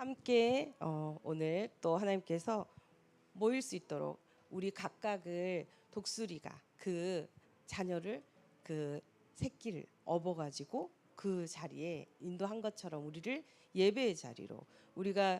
함께 오늘 또 하나님께서 모일 수 있도록 우리 각각을 독수리가 그 자녀를 그 새끼를 업어가지고 그 자리에 인도한 것처럼 우리를 예배의 자리로 우리가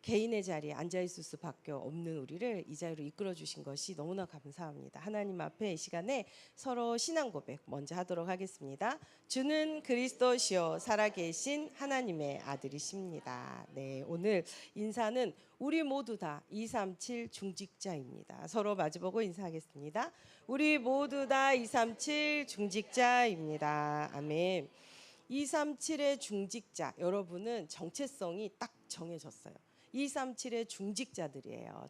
개인의 자리에 앉아있을 수밖에 없는 우리를 이 자리로 이끌어 주신 것이 너무나 감사합니다. 하나님 앞에 이 시간에 서로 신앙 고백 먼저 하도록 하겠습니다. 주는 그리스도시요 살아계신 하나님의 아들이십니다. 네, 오늘 인사는 우리 모두 다 237 중직자입니다. 서로 마주보고 인사하겠습니다. 우리 모두 다 237 중직자입니다. 아멘. 237의 중직자, 여러분은 정체성이 딱 정해졌어요. 237의 중직자들이에요.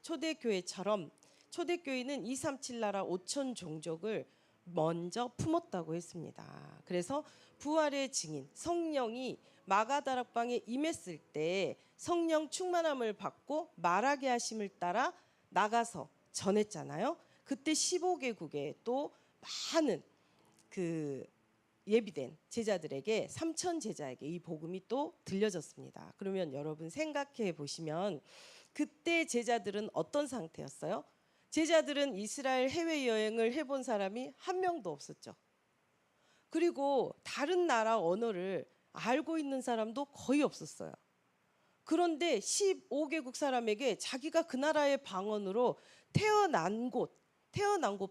초대교회처럼 초대교회는 237 나라 5천 종족을 먼저 품었다고 했습니다. 그래서 부활의 증인 성령이 마가다락방에 임했을 때 성령 충만함을 받고 말하게 하심을 따라 나가서 전했잖아요. 그때 15개국에 또 많은 그 예비된 제자들에게 3천 제자에게 이 복음이 또 들려졌습니다. 그러면 여러분 생각해 보시면 그때 제자들은 어떤 상태였어요? 제자들은 이스라엘 해외여행을 해본 사람이 한 명도 없었죠. 그리고 다른 나라 언어를 알고 있는 사람도 거의 없었어요. 그런데 15개국 사람에게 자기가 그 나라의 방언으로 태어난 곳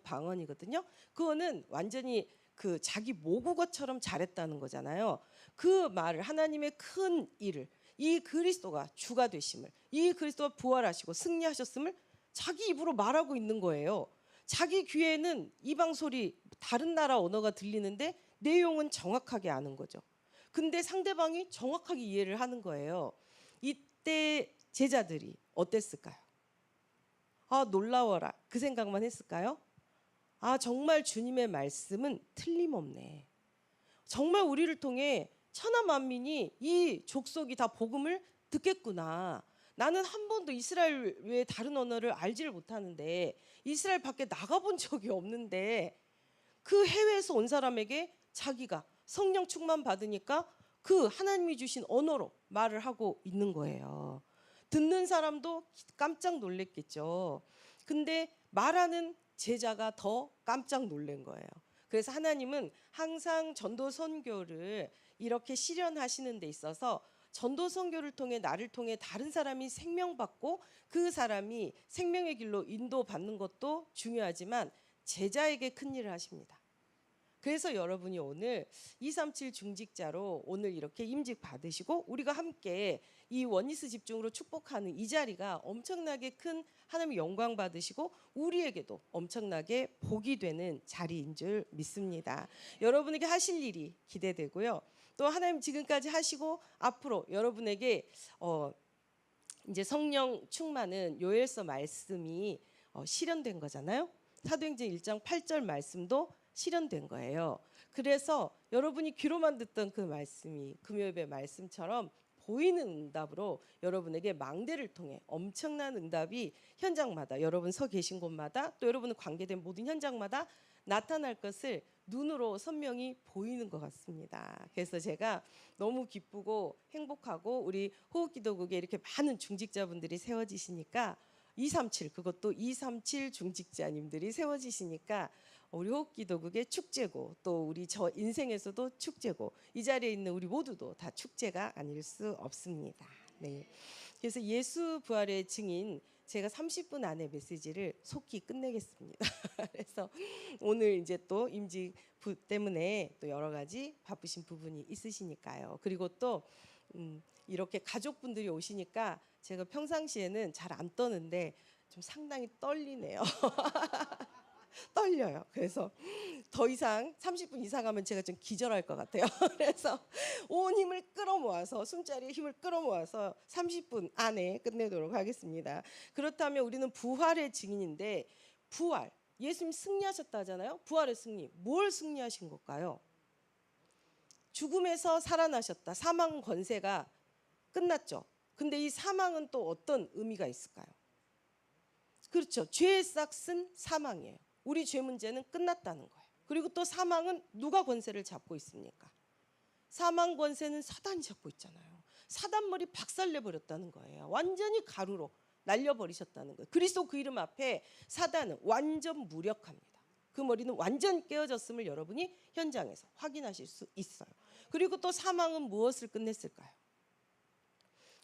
방언이거든요. 그거는 완전히 그 자기 모국어처럼 잘했다는 거잖아요. 그 말을 하나님의 큰 일을 이 그리스도가 주가 되심을 이 그리스도가 부활하시고 승리하셨음을 자기 입으로 말하고 있는 거예요. 자기 귀에는 이방 소리 다른 나라 언어가 들리는데 내용은 정확하게 아는 거죠. 근데 상대방이 정확하게 이해를 하는 거예요. 이때 제자들이 어땠을까요? 아, 놀라워라. 그 생각만 했을까요? 아, 정말 주님의 말씀은 틀림없네. 정말 우리를 통해 천하 만민이 이 족속이 다 복음을 듣겠구나. 나는 한 번도 이스라엘 외에 다른 언어를 알지를 못하는데 이스라엘 밖에 나가본 적이 없는데 그 해외에서 온 사람에게 자기가 성령 충만 받으니까 그 하나님이 주신 언어로 말을 하고 있는 거예요. 듣는 사람도 깜짝 놀랬겠죠. 근데 말하는 제자가 더 깜짝 놀란 거예요. 그래서 하나님은 항상 전도 선교를 이렇게 실현하시는 데 있어서 전도 선교를 통해 나를 통해 다른 사람이 생명받고 그 사람이 생명의 길로 인도받는 것도 중요하지만 제자에게 큰 일을 하십니다. 그래서 여러분이 오늘 237 중직자로 오늘 이렇게 임직 받으시고 우리가 함께 이 원리스 집중으로 축복하는 이 자리가 엄청나게 큰 하나님의 영광 받으시고 우리에게도 엄청나게 복이 되는 자리인 줄 믿습니다. 여러분에게 하실 일이 기대되고요. 또 하나님 지금까지 하시고 앞으로 여러분에게 이제 성령 충만은 요엘서 말씀이 실현된 거잖아요. 사도행전 1장 8절 말씀도 실현된 거예요. 그래서 여러분이 귀로만 듣던 그 말씀이 금요일의 말씀처럼 보이는 응답으로 여러분에게 망대를 통해 엄청난 응답이 현장마다 여러분 서 계신 곳마다 또 여러분 관계된 모든 현장마다 나타날 것을 눈으로 선명히 보이는 것 같습니다. 그래서 제가 너무 기쁘고 행복하고 우리 호흡기도국에 이렇게 많은 중직자분들이 세워지시니까 237 그것도 237 중직자님들이 세워지시니까 우리 호흡기도국의 축제고 또 우리 저 인생에서도 축제고 이 자리에 있는 우리 모두도 다 축제가 아닐 수 없습니다. 네. 그래서 예수 부활의 증인 제가 30분 안에 메시지를 속히 끝내겠습니다. 그래서 오늘 이제 또 임직 때문에 또 여러 가지 바쁘신 부분이 있으시니까요. 그리고 또 이렇게 가족분들이 오시니까 제가 평상시에는 잘 안 떠는데 좀 상당히 떨리네요. 떨려요. 그래서 더 이상 30분 이상 하면 제가 좀 기절할 것 같아요. 그래서 온 힘을 끌어모아서 숨자리에 힘을 끌어모아서 30분 안에 끝내도록 하겠습니다. 그렇다면 우리는 부활의 증인인데 부활, 예수님 승리하셨다 하잖아요. 부활의 승리, 뭘 승리하신 걸까요? 죽음에서 살아나셨다. 사망 권세가 끝났죠. 근데 이 사망은 또 어떤 의미가 있을까요? 그렇죠. 죄의 싹은 사망이에요. 우리 죄 문제는 끝났다는 거예요. 그리고 또 사망은 누가 권세를 잡고 있습니까? 사망 권세는 사단이 잡고 있잖아요. 사단머리 박살내버렸다는 거예요. 완전히 가루로 날려버리셨다는 거예요. 그리스도 그 이름 앞에 사단은 완전 무력합니다. 그 머리는 완전 깨어졌음을 여러분이 현장에서 확인하실 수 있어요. 그리고 또 사망은 무엇을 끝냈을까요?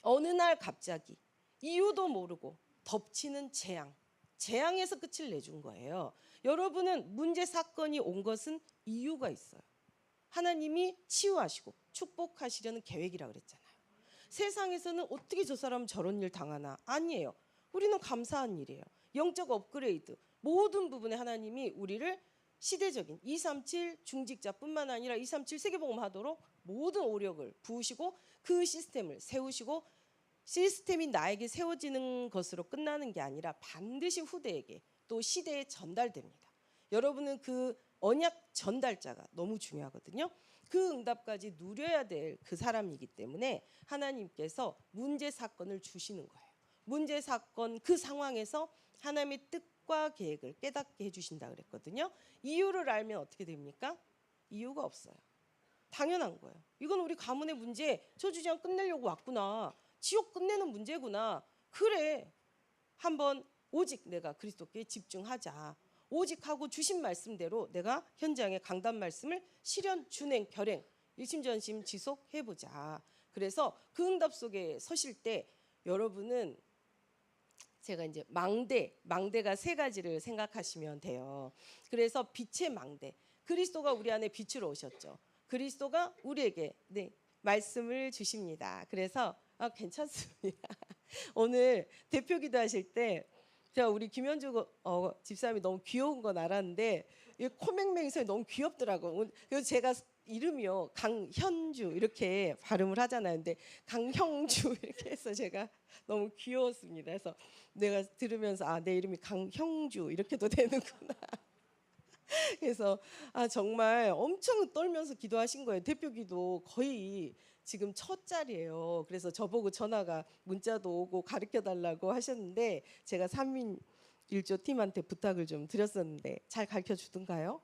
어느 날 갑자기 이유도 모르고 덮치는 재앙에서 끝을 내준 거예요. 여러분은 문제 사건이 온 것은 이유가 있어요. 하나님이 치유하시고 축복하시려는 계획이라고 그랬잖아요. 세상에서는 어떻게 저 사람 저런 일 당하나? 아니에요. 우리는 감사한 일이에요. 영적 업그레이드, 모든 부분에 하나님이 우리를 시대적인 237 중직자뿐만 아니라 237 세계복음하도록 모든 오력을 부으시고 그 시스템을 세우시고, 시스템이 나에게 세워지는 것으로 끝나는 게 아니라 반드시 후대에게 또 시대에 전달됩니다. 여러분은 그 언약 전달자가 너무 중요하거든요. 그 응답까지 누려야 될 그 사람이기 때문에 하나님께서 문제 사건을 주시는 거예요. 문제 사건 그 상황에서 하나님의 뜻과 계획을 깨닫게 해주신다 그랬거든요. 이유를 알면 어떻게 됩니까? 이유가 없어요. 당연한 거예요. 이건 우리 가문의 문제, 저주지랑 끝내려고 왔구나. 지옥 끝내는 문제구나. 그래, 한번 오직 내가 그리스도께 집중하자. 오직 하고 주신 말씀대로 내가 현장의 강단 말씀을 실현, 준행, 결행, 일심전심 지속해보자. 그래서 그 응답 속에 서실 때 여러분은, 제가 이제 망대가 세 가지를 생각하시면 돼요. 그래서 빛의 망대, 그리스도가 우리 안에 빛으로 오셨죠. 그리스도가 우리에게 말씀을 주십니다. 그래서 괜찮습니다. 오늘 대표 기도하실 때 제가 우리 김현주 집사람이 너무 귀여운 건 알았는데 이 코맹맹이 소리 너무 귀엽더라고. 그래서 제가 이름이요 강현주 이렇게 발음을 하잖아요. 근데 강형주 이렇게 해서 제가 너무 귀여웠습니다. 그래서 내가 들으면서 내 이름이 강형주 이렇게도 되는구나. 그래서 정말 엄청 떨면서 기도하신 거예요. 대표 기도 거의 지금 첫 자리예요. 그래서 저보고 전화가 문자도 오고 가르쳐 달라고 하셨는데 제가 3인 1조 팀한테 부탁을 좀 드렸었는데 잘 가르쳐 주던가요?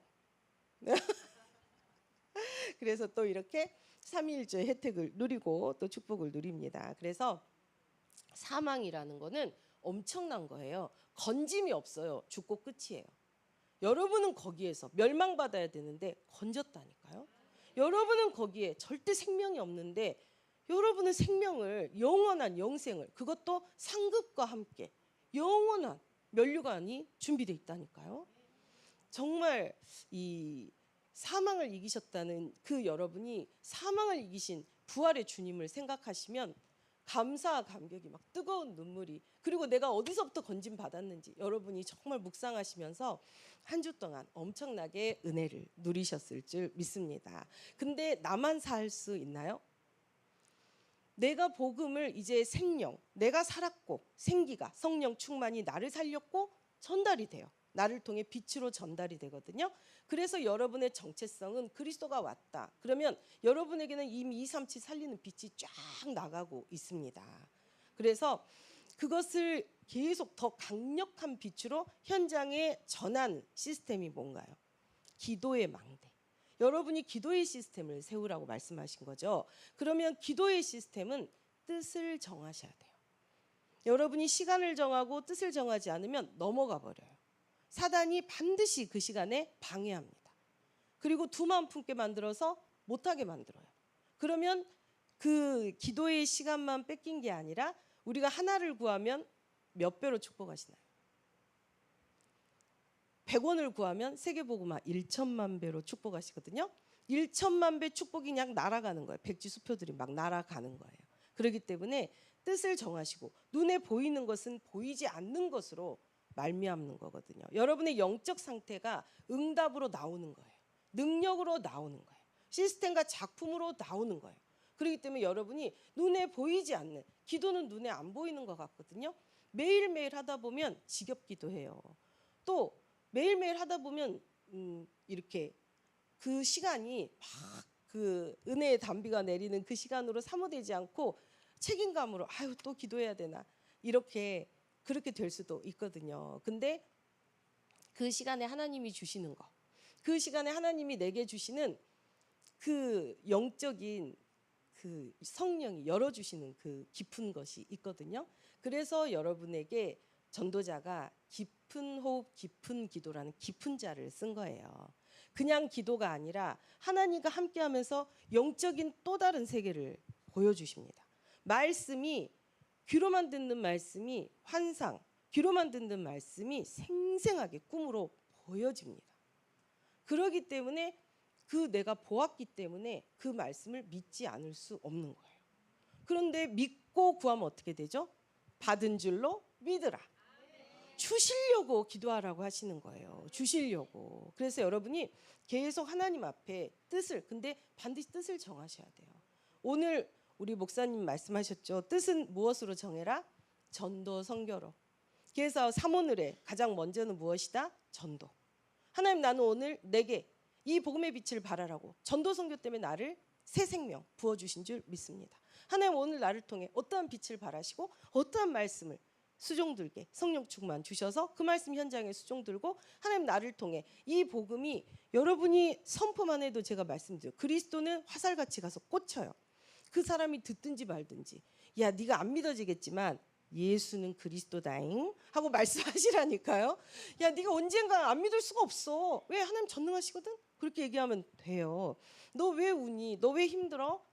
그래서 또 이렇게 3인 1조의 혜택을 누리고 또 축복을 누립니다. 그래서 사망이라는 거는 엄청난 거예요. 건짐이 없어요. 죽고 끝이에요. 여러분은 거기에서 멸망받아야 되는데 건졌다니까요. 여러분은 거기에 절대 생명이 없는데 여러분은 생명을, 영원한 영생을, 그것도 상급과 함께 영원한 면류관이 준비되어 있다니까요. 정말 이 사망을 이기셨다는 그 여러분이 사망을 이기신 부활의 주님을 생각하시면 감사와 감격이 막 뜨거운 눈물이, 그리고 내가 어디서부터 건짐 받았는지 여러분이 정말 묵상하시면서 한 주 동안 엄청나게 은혜를 누리셨을 줄 믿습니다. 근데 나만 살 수 있나요? 내가 복음을 이제 생명, 내가 살았고 생기가 성령 충만이 나를 살렸고 전달이 돼요. 나를 통해 빛으로 전달이 되거든요. 그래서 여러분의 정체성은 그리스도가 왔다. 그러면 여러분에게는 이미 237 살리는 빛이 쫙 나가고 있습니다. 그래서 그것을 계속 더 강력한 빛으로 현장에 전하는 시스템이 뭔가요? 기도의 망대. 여러분이 기도의 시스템을 세우라고 말씀하신 거죠. 그러면 기도의 시스템은 뜻을 정하셔야 돼요. 여러분이 시간을 정하고 뜻을 정하지 않으면 넘어가 버려요. 사단이 반드시 그 시간에 방해합니다. 그리고 두 마음 품게 만들어서 못하게 만들어요. 그러면 그 기도의 시간만 뺏긴 게 아니라 우리가 하나를 구하면 몇 배로 축복하시나요? 100원을 구하면 세계복음화 1천만 배로 축복하시거든요. 1천만 배 축복이 그냥 날아가는 거예요. 백지수표들이 막 날아가는 거예요. 그렇기 때문에 뜻을 정하시고 눈에 보이는 것은 보이지 않는 것으로 말미암는 거거든요. 여러분의 영적 상태가 응답으로 나오는 거예요. 능력으로 나오는 거예요. 시스템과 작품으로 나오는 거예요. 그렇기 때문에 여러분이 눈에 보이지 않는, 기도는 눈에 안 보이는 것 같거든요. 매일매일 하다 보면 지겹기도 해요. 또 매일매일 하다 보면 이렇게 그 시간이 막 그 은혜의 단비가 내리는 그 시간으로 사모되지 않고 책임감으로 또 기도해야 되나 이렇게 그렇게 될 수도 있거든요. 근데 그 시간에 하나님이 주시는 거, 그 시간에 하나님이 내게 주시는 그 영적인 그 성령이 열어주시는 그 깊은 것이 있거든요. 그래서 여러분에게 전도자가 깊은 호흡, 깊은 기도라는 깊은 자를 쓴 거예요. 그냥 기도가 아니라 하나님과 함께하면서 영적인 또 다른 세계를 보여주십니다. 말씀이 귀로만 듣는 말씀이 환상, 귀로만 듣는 말씀이 생생하게 꿈으로 보여집니다. 그러기 때문에 그 내가 보았기 때문에 그 말씀을 믿지 않을 수 없는 거예요. 그런데 믿고 구하면 어떻게 되죠? 받은 줄로 믿으라. 주시려고 기도하라고 하시는 거예요. 주시려고. 그래서 여러분이 계속 하나님 앞에 뜻을, 근데 반드시 뜻을 정하셔야 돼요. 오늘 우리 목사님 말씀하셨죠. 뜻은 무엇으로 정해라? 전도 선교로. 그래서 삼오늘에 가장 먼저는 무엇이다? 전도. 하나님, 나는 오늘 내게 이 복음의 빛을 발하라고 전도 선교 때문에 나를 새 생명 부어주신 줄 믿습니다. 하나님, 오늘 나를 통해 어떠한 빛을 발하시고 어떠한 말씀을 수종들게 성령 충만 주셔서 그 말씀 현장에 수종들고, 하나님 나를 통해 이 복음이, 여러분이 선포만 해도 제가 말씀드려요. 그리스도는 화살같이 가서 꽂혀요. 그 사람이 듣든지 말든지, 야 네가 안 믿어지겠지만 예수는 그리스도다잉 하고 말씀하시라니까요. 야 네가 언젠가 안 믿을 수가 없어. 왜? 하나님 전능하시거든. 그렇게 얘기하면 돼요. 너 왜 우니? 너 왜 힘들어?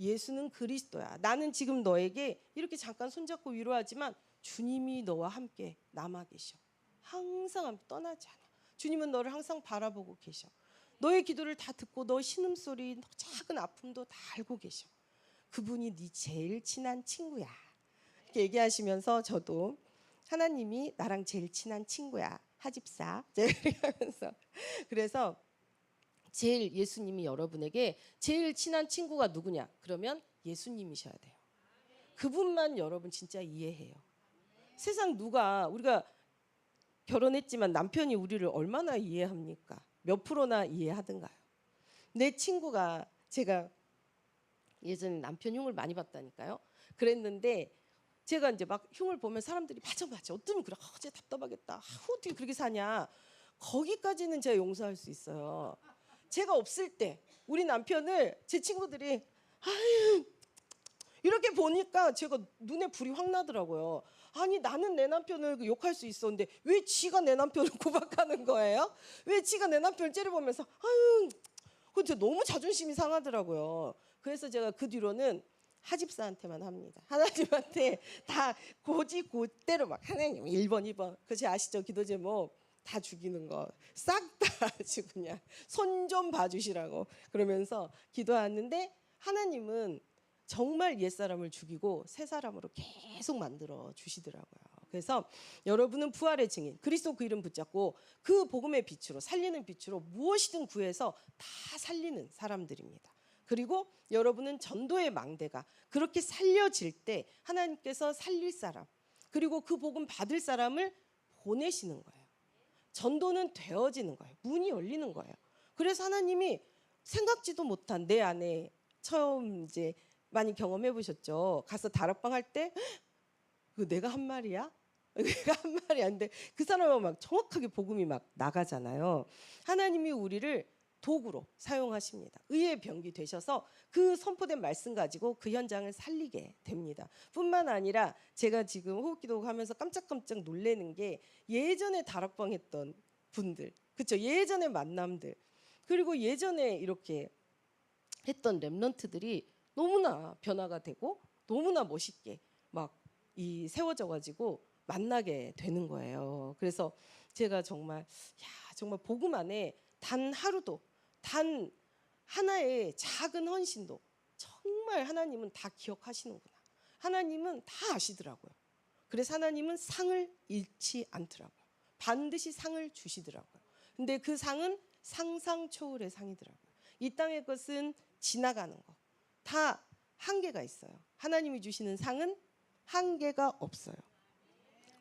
예수는 그리스도야. 나는 지금 너에게 이렇게 잠깐 손잡고 위로하지만 주님이 너와 함께 남아 계셔. 항상 떠나지 않아. 주님은 너를 항상 바라보고 계셔. 너의 기도를 다 듣고 너 신음소리, 너 작은 아픔도 다 알고 계셔. 그분이 네 제일 친한 친구야. 이렇게 얘기하시면서 저도 하나님이 나랑 제일 친한 친구야. 하집사. 이렇게 하면서. 그래서 제일 예수님이 여러분에게 제일 친한 친구가 누구냐? 그러면 예수님이셔야 돼요. 그분만 여러분 진짜 이해해요. 세상 누가, 우리가 결혼했지만 남편이 우리를 얼마나 이해합니까? 몇 프로나 이해하든가요? 내 친구가, 제가 예전에 남편 흉을 많이 봤다니까요. 그랬는데 제가 이제 막 흉을 보면 사람들이 맞아 어쩌면 그래, 어제 답답하겠다, 어떻게 그렇게 사냐, 거기까지는 제가 용서할 수 있어요. 제가 없을 때 우리 남편을 제 친구들이 아유 이렇게 보니까 제가 눈에 불이 확 나더라고요. 아니 나는 내 남편을 욕할 수 있었는데 왜 지가 내 남편을 구박하는 거예요? 왜 지가 내 남편을 째려보면서 아유, 그거 너무 자존심이 상하더라고요. 그래서 제가 그 뒤로는 하집사한테만 합니다. 하나님한테 다 곧대로 막 하나님 1번 2번 그거 아시죠? 기도 제목 다 죽이는 거 싹 다 아주 그냥 손 좀 봐주시라고 그러면서 기도하는데, 하나님은 정말 옛사람을 죽이고 새 사람으로 계속 만들어 주시더라고요. 그래서 여러분은 부활의 증인, 그리스도 그 이름 붙잡고 그 복음의 빛으로, 살리는 빛으로 무엇이든 구해서 다 살리는 사람들입니다. 그리고 여러분은 전도의 망대가 그렇게 살려질 때 하나님께서 살릴 사람, 그리고 그 복음 받을 사람을 보내시는 거예요. 전도는 되어지는 거예요. 문이 열리는 거예요. 그래서 하나님이 생각지도 못한 내 안에, 처음 이제 많이 경험해 보셨죠? 가서 다락방 할 때 그 내가 한 말이야? 내가 한 말이 안 돼. 그 사람은 막 정확하게 복음이 막 나가잖아요. 하나님이 우리를 도구로 사용하십니다. 의의 병기 되셔서 그 선포된 말씀 가지고 그 현장을 살리게 됩니다. 뿐만 아니라 제가 지금 호흡기도 하면서 깜짝깜짝 놀라는 게, 예전에 다락방 했던 분들, 그렇죠? 예전에 만남들, 그리고 예전에 이렇게 했던 랩런트들이 너무나 변화가 되고 너무나 멋있게 막 이 세워져 가지고 만나게 되는 거예요. 그래서 제가 정말 정말 복음 안에 단 하루도, 단 하나의 작은 헌신도 정말 하나님은 다 기억하시는구나. 하나님은 다 아시더라고요. 그래서 하나님은 상을 잃지 않더라고요. 반드시 상을 주시더라고요. 근데 그 상은 상상 초월의 상이더라고요. 이 땅의 것은 지나가는 거. 다 한계가 있어요. 하나님이 주시는 상은 한계가 없어요.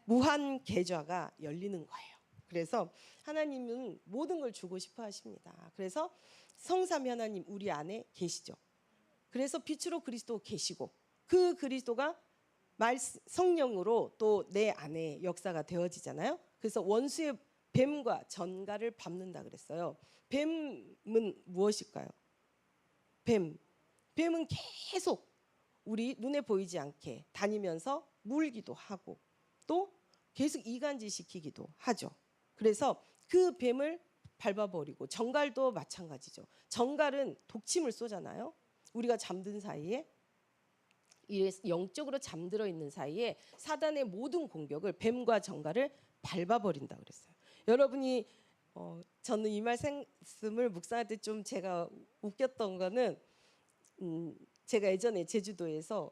무한 계좌가 열리는 거예요. 그래서 하나님은 모든 걸 주고 싶어 하십니다. 그래서 성삼위 하나님 우리 안에 계시죠. 그래서 빛으로 그리스도 계시고, 그 그리스도가 성령으로 또 내 안에 역사가 되어지잖아요. 그래서 원수의 뱀과 전갈을 밟는다 그랬어요. 뱀은 무엇일까요? 뱀, 뱀은 계속 우리 눈에 보이지 않게 다니면서 물기도 하고 또 계속 이간질 시키기도 하죠. 그래서 그 뱀을 밟아버리고 정갈도 마찬가지죠. 정갈은 독침을 쏘잖아요. 우리가 잠든 사이에 영적으로 잠들어 있는 사이에 사단의 모든 공격을 뱀과 정갈을 밟아버린다 그랬어요. 여러분이 저는 이 말씀을 묵상할 때 좀 제가 웃겼던 거는 제가 예전에 제주도에서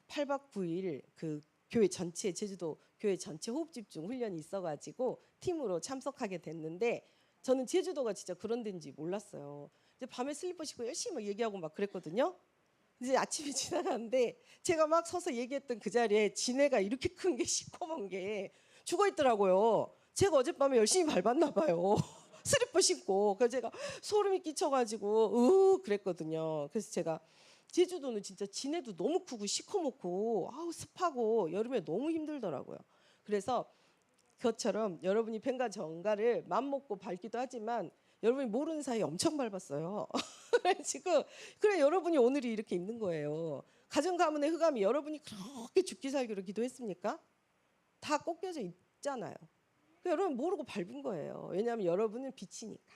8박 9일 그 교회 전체 제주도 교회 전체 호흡 집중 훈련이 있어가지고 팀으로 참석하게 됐는데 저는 제주도가 진짜 그런 데인지 몰랐어요. 이제 밤에 슬리퍼 신고 열심히 막 얘기하고 막 그랬거든요. 이제 아침에 지나가는데 제가 막 서서 얘기했던 그 자리에 지네가 이렇게 큰 게 시커먼 게 죽어 있더라고요. 제가 어젯밤에 열심히 밟았나 봐요. 슬리퍼 신고. 그래서 제가 소름이 끼쳐가지고 그랬거든요. 그래서 제가 제주도는 진짜 지네도 너무 크고 시커멓고 습하고 여름에 너무 힘들더라고요. 그래서 그것처럼 여러분이 뱀과 정갈을 맘먹고 밟기도 하지만 여러분이 모르는 사이에 엄청 밟았어요. 지금 그래 여러분이 오늘이 이렇게 있는 거예요. 가정 가문의 흑암이 여러분이 그렇게 죽기 살기로 기도했습니까? 다 꺾여져 있잖아요. 여러분 모르고 밟은 거예요. 왜냐하면 여러분은 빛이니까.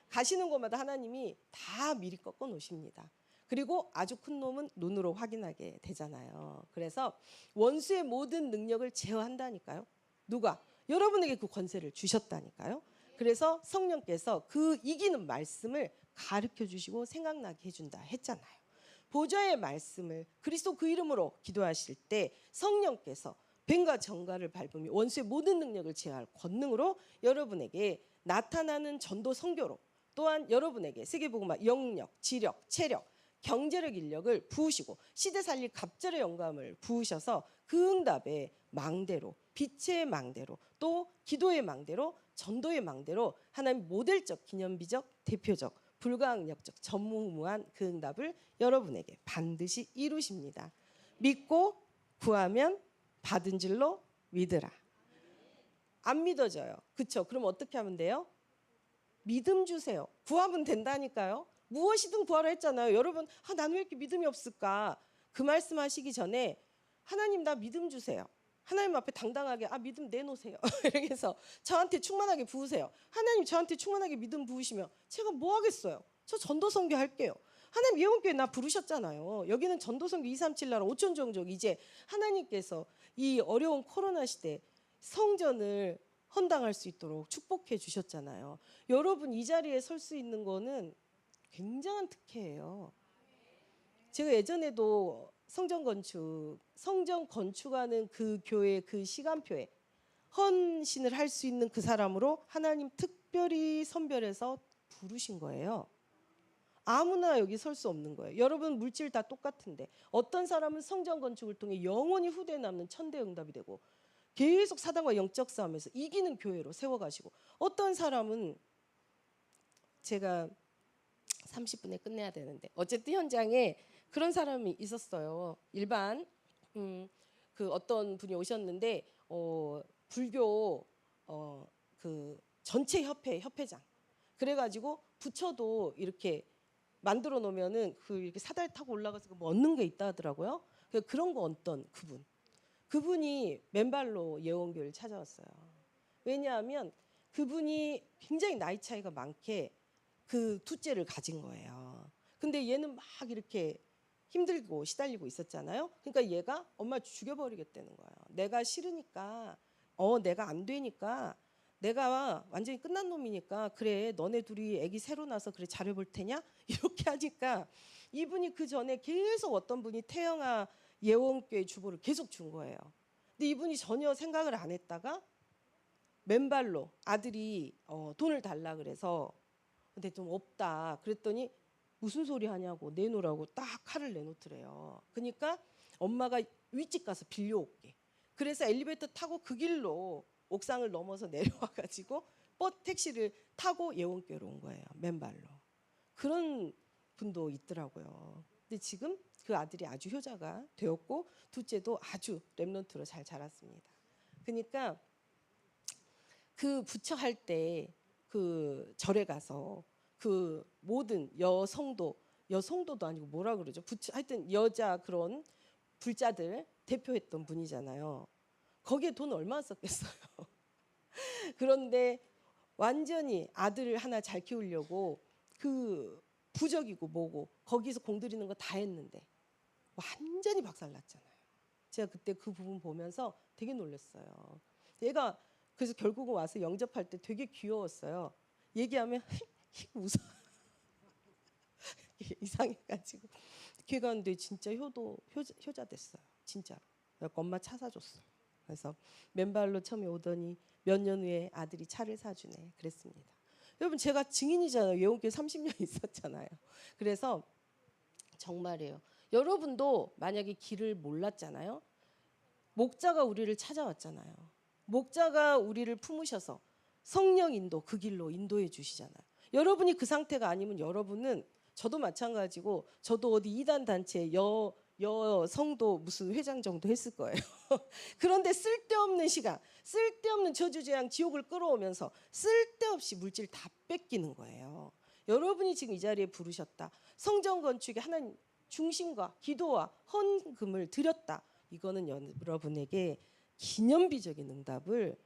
가시는 곳마다 하나님이 다 미리 꺾어 놓으십니다. 그리고 아주 큰 놈은 눈으로 확인하게 되잖아요. 그래서 원수의 모든 능력을 제어한다니까요. 누가? 여러분에게 그 권세를 주셨다니까요. 그래서 성령께서 그 이기는 말씀을 가르쳐 주시고 생각나게 해준다 했잖아요. 보좌의 말씀을 그리스도 그 이름으로 기도하실 때 성령께서 뱀과 정갈을 밟으며 원수의 모든 능력을 제어할 권능으로 여러분에게 나타나는 전도 선교로 또한 여러분에게 세계복음화 영력, 지력, 체력, 경제력 인력을 부으시고 시대 살릴 갑절의 영감을 부으셔서 그 응답의 망대로 빛의 망대로 또 기도의 망대로 전도의 망대로 하나님 모델적 기념비적 대표적 불가항력적 전무후무한 그 응답을 여러분에게 반드시 이루십니다. 믿고 구하면 받은 줄로 믿으라. 안 믿어져요. 그렇죠? 그럼 어떻게 하면 돼요? 믿음 주세요. 구하면 된다니까요. 무엇이든 구하라 했잖아요. 여러분 나는 왜 이렇게 믿음이 없을까? 그 말씀하시기 전에 하나님 나 믿음 주세요. 하나님 앞에 당당하게 믿음 내놓으세요. 이렇게 해서 저한테 충만하게 부으세요. 하나님 저한테 충만하게 믿음 부으시면 제가 뭐 하겠어요? 저 전도 선교 할게요. 하나님 예원교회 나 부르셨잖아요. 여기는 전도 선교 237 나라 5천 종족 이제 하나님께서 이 어려운 코로나 시대 성전을 헌당할 수 있도록 축복해 주셨잖아요. 여러분 이 자리에 설 수 있는 거는 굉장한 특혜예요. 제가 예전에도 성전 건축하는 그 교회 그 시간표에 헌신을 할 수 있는 그 사람으로 하나님 특별히 선별해서 부르신 거예요. 아무나 여기 설 수 없는 거예요. 여러분 물질 다 똑같은데 어떤 사람은 성전 건축을 통해 영원히 후대에 남는 천대응답이 되고 계속 사단과 영적 싸움에서 이기는 교회로 세워가시고 어떤 사람은 제가 30분에 끝내야 되는데 어쨌든 현장에 그런 사람이 있었어요. 일반 그 어떤 분이 오셨는데 불교 그 전체 협회장 그래가지고 부처도 이렇게 만들어 놓으면은 그 이렇게 사다리 타고 올라가서 뭐 얻는 게 있다 하더라고요. 그런 거 얻던 그분이 맨발로 예원교회를 찾아왔어요. 왜냐하면 그분이 굉장히 나이 차이가 많게 그 투째를 가진 거예요. 근데 얘는 막 이렇게 힘들고 시달리고 있었잖아요. 그러니까 얘가 엄마 죽여버리겠다는 거예요. 내가 싫으니까 내가 안 되니까 내가 완전히 끝난 놈이니까 그래 너네 둘이 애기 새로 나서 그래 잘해볼 테냐 이렇게 하니까 이분이 그 전에 계속 어떤 분이 태영아 예원교회 주보를 계속 준 거예요. 근데 이분이 전혀 생각을 안 했다가 맨발로 아들이 돈을 달라 그래서 근데 좀 없다 그랬더니 무슨 소리 하냐고 내놓으라고 딱 칼을 내놓더래요. 그러니까 엄마가 윗집 가서 빌려올게. 그래서 엘리베이터 타고 그 길로 옥상을 넘어서 내려와가지고 택시를 타고 예원교회로 온 거예요. 맨발로. 그런 분도 있더라고요. 근데 지금 그 아들이 아주 효자가 되었고 둘째도 아주 렘넌트로 잘 자랐습니다. 그러니까 그 부처할 때 그 절에 가서 그 모든 여성도 여성도도 아니고 뭐라 그러죠? 하여튼 여자 그런 불자들 대표했던 분이잖아요. 거기에 돈 얼마나 썼겠어요. 그런데 완전히 아들을 하나 잘 키우려고 그 부적이고 뭐고 거기서 공들이는 거 다 했는데 완전히 박살났잖아요. 제가 그때 그 부분 보면서 되게 놀랐어요. 얘가 그래서 결국은 와서 영접할 때 되게 귀여웠어요. 얘기하면 휙 웃어. 이상해가지고 걔가 근데 진짜 효자 됐어요. 진짜로. 그래서 엄마 차 사줬어요. 그래서 맨발로 처음에 오더니 몇 년 후에 아들이 차를 사주네. 그랬습니다. 여러분 제가 증인이잖아요. 예원교회 30년 있었잖아요. 그래서 정말이에요. 여러분도 만약에 길을 몰랐잖아요. 목자가 우리를 찾아왔잖아요. 목자가 우리를 품으셔서 성령 인도 그 길로 인도해 주시잖아요. 여러분이 그 상태가 아니면 여러분은 저도 마찬가지고 저도 어디 이단 단체 성도 무슨 회장 정도 했을 거예요. 그런데 쓸데없는 시간, 쓸데없는 저주재앙 지옥을 끌어오면서 쓸데없이 물질 다 뺏기는 거예요. 여러분이 지금 이 자리에 부르셨다. 성전 건축에 하나님 중심과 기도와 헌금을 드렸다. 이거는 여러분에게 기념비적인 응답을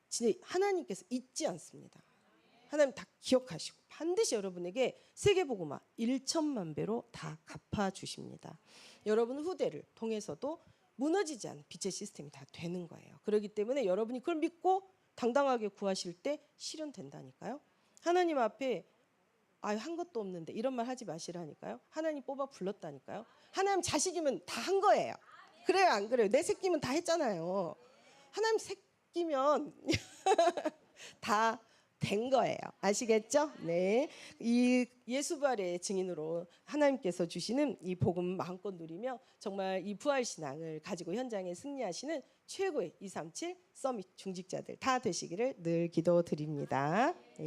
진짜 하나님께서 잊지 않습니다. 하나님 다 기억하시고 반드시 여러분에게 세계복음화 1천만 배로 다 갚아주십니다. 여러분 후대를 통해서도 무너지지 않은 빛의 시스템이 다 되는 거예요. 그렇기 때문에 여러분이 그걸 믿고 당당하게 구하실 때 실현된다니까요. 하나님 앞에 한 것도 없는데 이런 말 하지 마시라니까요. 하나님 뽑아 불렀다니까요. 하나님 자식이면 다 한 거예요. 그래요 안 그래요? 내 새끼면 다 했잖아요. 하나님 새끼면 다 된 거예요. 아시겠죠? 네. 이 예수부활의 증인으로 하나님께서 주시는 이 복음 마음껏 누리며 정말 이 부활 신앙을 가지고 현장에 승리하시는 최고의 237 서밋 중직자들 다 되시기를 늘 기도드립니다.